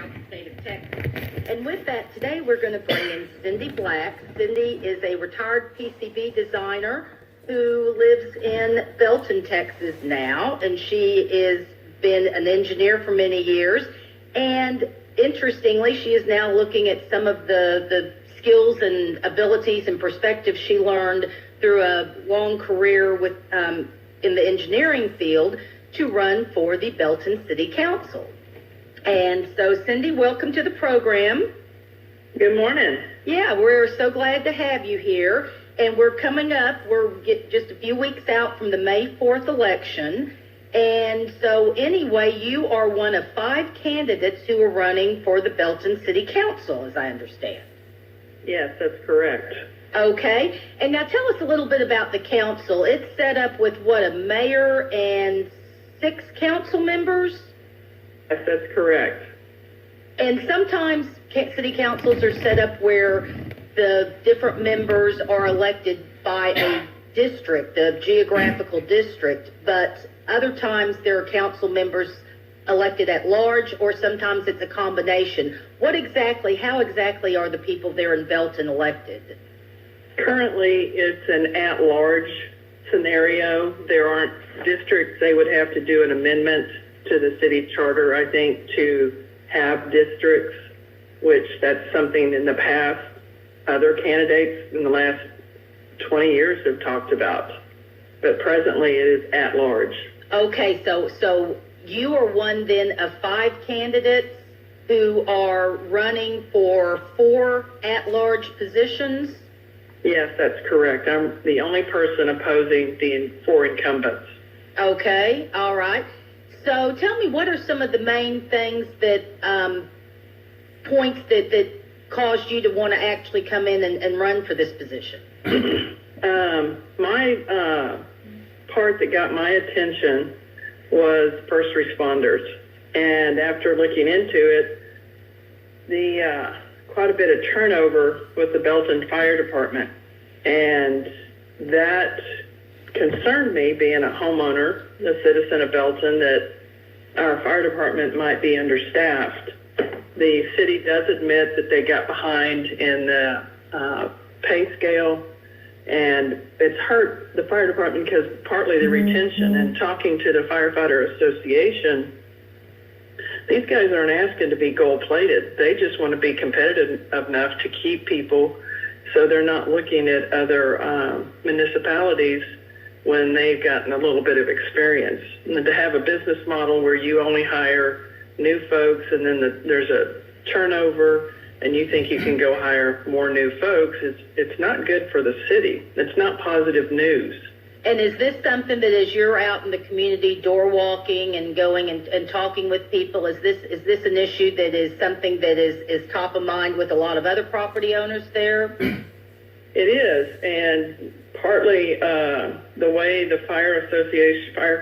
the state of Texas. And with that, today we're going to bring in Cindy Black. Cindy is a retired PCB designer who lives in Belton, Texas now, and she has been an engineer for many years. And interestingly, she is now looking at some of the skills and abilities and perspectives she learned through a long career with in the engineering field to run for the Belton City Council. And so, Cindy, welcome to the program. Good morning. Yeah, we're so glad to have you here. And we're coming up, just a few weeks out from the May 4th election. And so, anyway, you are one of 5 candidates who are running for the Belton City Council, as I understand. Yes, that's correct. Okay. And now tell us a little bit about the council. It's set up with, a mayor and 6 council members? Yes, that's correct. And sometimes city councils are set up where the different members are elected by a district, a geographical district, but other times there are council members elected at large, or sometimes it's a combination. How exactly are the people there in Belton elected? Currently, it's an at-large scenario. There aren't districts. They would have to do an amendment to the city charter, I think, to have districts, which that's something in the past other candidates in the last 20 years have talked about. But presently it is at large. Okay, so you are one then of 5 candidates who are running for 4 at-large positions? Yes, that's correct. I'm the only person opposing the 4 incumbents. Okay, all right. So tell me, what are some of the main things that, points that caused you to want to actually come in and run for this position? My part that got my attention was first responders. And after looking into it, quite a bit of turnover with the Belton Fire Department. And that concerned me, being a homeowner, a citizen of Belton, that our fire department might be understaffed. The city does admit that they got behind in the pay scale, and it's hurt the fire department because partly the retention. And talking to the Firefighter Association, these guys aren't asking to be gold-plated. They just want to be competitive enough to keep people, so they're not looking at other municipalities when they've gotten a little bit of experience. And to have a business model where you only hire new folks and then there's a turnover and you think you can go hire more new folks, it's not good for the city. It's not positive news. And is this something that, as you're out in the community door walking and going and talking with people, is this an issue that is something that is top of mind with a lot of other property owners there? It is, and partly the way the fire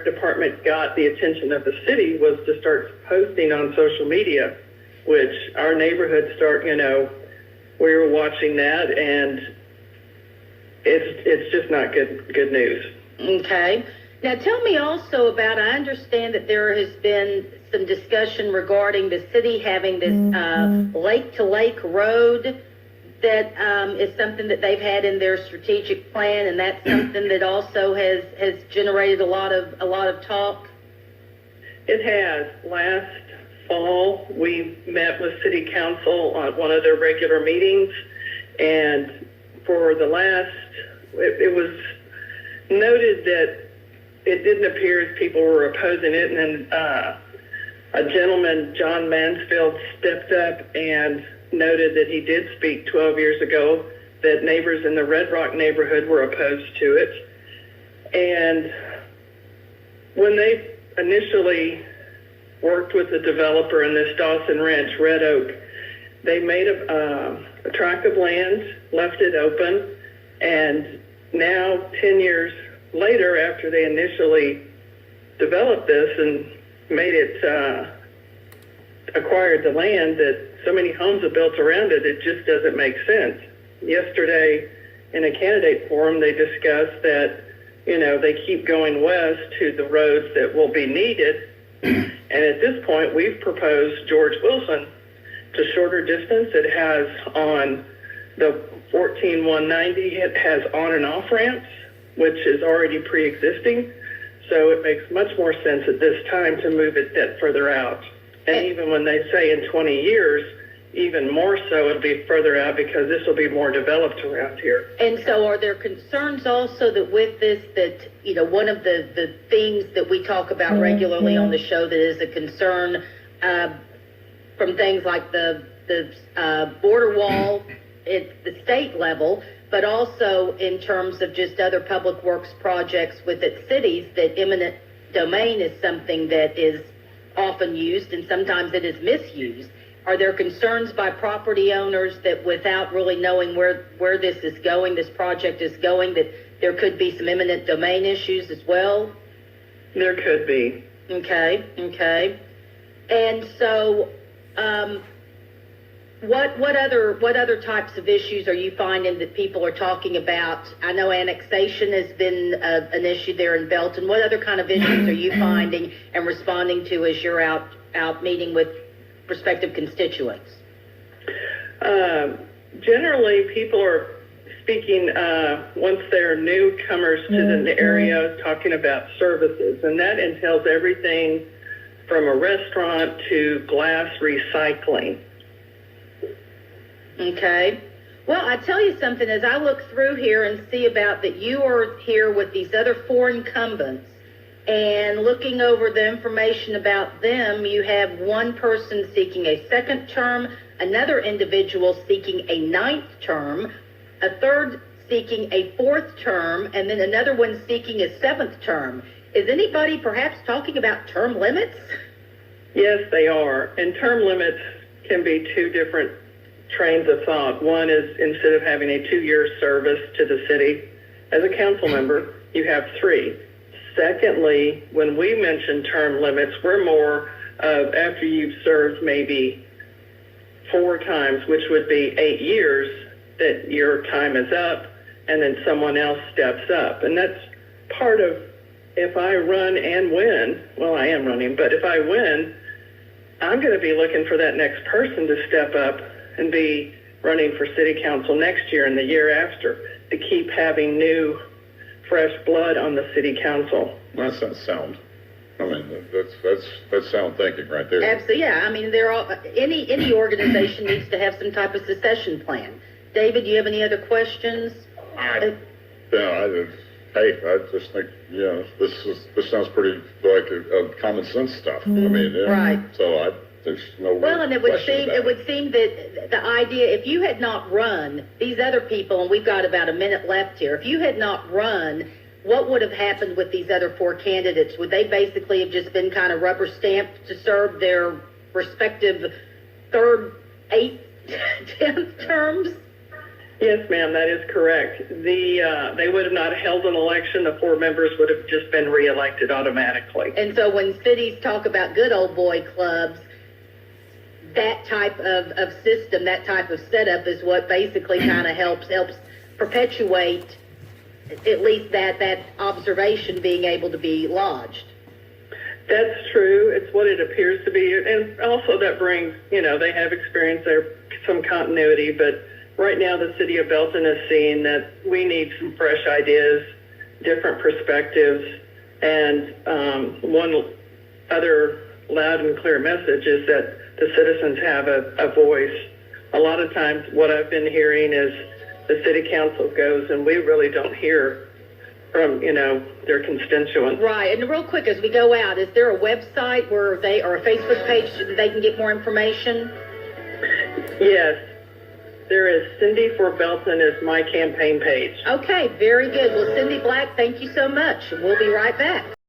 department got the attention of the city was to start posting on social media, which our neighborhood we were watching that, and it's just not good news. Okay. Now tell me also about, I understand that there has been some discussion regarding the city having this lake-to-lake road that is something that they've had in their strategic plan, and that's something that also has generated a lot of talk. It has. Last fall, we met with City Council on one of their regular meetings, and for the it was noted that it didn't appear as people were opposing it, and then a gentleman, John Mansfield, stepped up and noted that he did speak 12 years ago that neighbors in the Red Rock neighborhood were opposed to it. And when they initially worked with the developer in this Dawson Ranch, Red Oak, they made a tract of land, left it open, and now 10 years later, after they initially developed this and made it, acquired the land, that so many homes are built around it, it just doesn't make sense. Yesterday, in a candidate forum, they discussed that, they keep going west to the roads that will be needed. And at this point, we've proposed George Wilson a shorter distance. It has on the 14190, it has on and off ramps, which is already pre-existing. So it makes much more sense at this time to move it that further out. And even when they say in 20 years, even more so it'll be further out because this will be more developed around here. And so are there concerns also that with this, that, you know, one of the themes that we talk about regularly on the show that is a concern from things like the border wall at the state level, but also in terms of just other public works projects with its cities, that eminent domain is something that is often used and sometimes it is misused. Are there concerns by property owners that without really knowing where this is going, this project is going, that there could be some eminent domain issues as well? There could be. Okay. And so, what other types of issues are you finding that people are talking about? I know annexation has been an issue there in Belton. What other kind of issues are you finding and responding to as you're out meeting with prospective constituents? Generally, people are speaking once they're newcomers to the area, talking about services, and that entails everything from a restaurant to glass recycling. Okay. Well, I tell you something, as I look through here and see about that you are here with these other four incumbents and looking over the information about them, you have one person seeking a second term, another individual seeking a ninth term, a third seeking a fourth term, and then another one seeking a seventh term. Is anybody perhaps talking about term limits? Yes, they are. And term limits can be two different trains of thought. One is instead of having a 2-year service to the city as a council member, you have 3. Secondly, when we mention term limits, we're more of after you've served maybe 4 times, which would be 8 years, that your time is up and then someone else steps up. And that's part of, if I run and win, well, I am running, but if I win, I'm going to be looking for that next person to step up and be running for city council next year and the year after to keep having new, fresh blood on the city council. That's not sound. I mean, that's sound thinking right there. Absolutely, yeah. I mean, any organization needs to have some type of succession plan. David, do you have any other questions? I just think, this sounds pretty like a common sense stuff. I mean, right. So there's no well, and it would seem that the idea, if you had not run, these other people, and we've got about a minute left here, if you had not run, what would have happened with these other 4 candidates? Would they basically have just been kind of rubber stamped to serve their respective 3rd, 8th, 10th terms? Yes, ma'am, that is correct. They would have not held an election. The 4 members would have just been reelected automatically. And so when cities talk about good old boy clubs, that type of system, that type of setup is what basically kind of helps perpetuate at least that observation being able to be lodged. That's true. It's what it appears to be. And also that brings, they have experienced some continuity, but right now the city of Belton is seeing that we need some fresh ideas, different perspectives, and one other loud and clear message is that the citizens have a voice. A lot of times what I've been hearing is the city council goes and we really don't hear from, their constituents. Right. And real quick, as we go out, is there a website or a Facebook page that they can get more information? Yes. There is Cindy for Belton is my campaign page. Okay, very good. Well, Cindy Black, thank you so much. We'll be right back.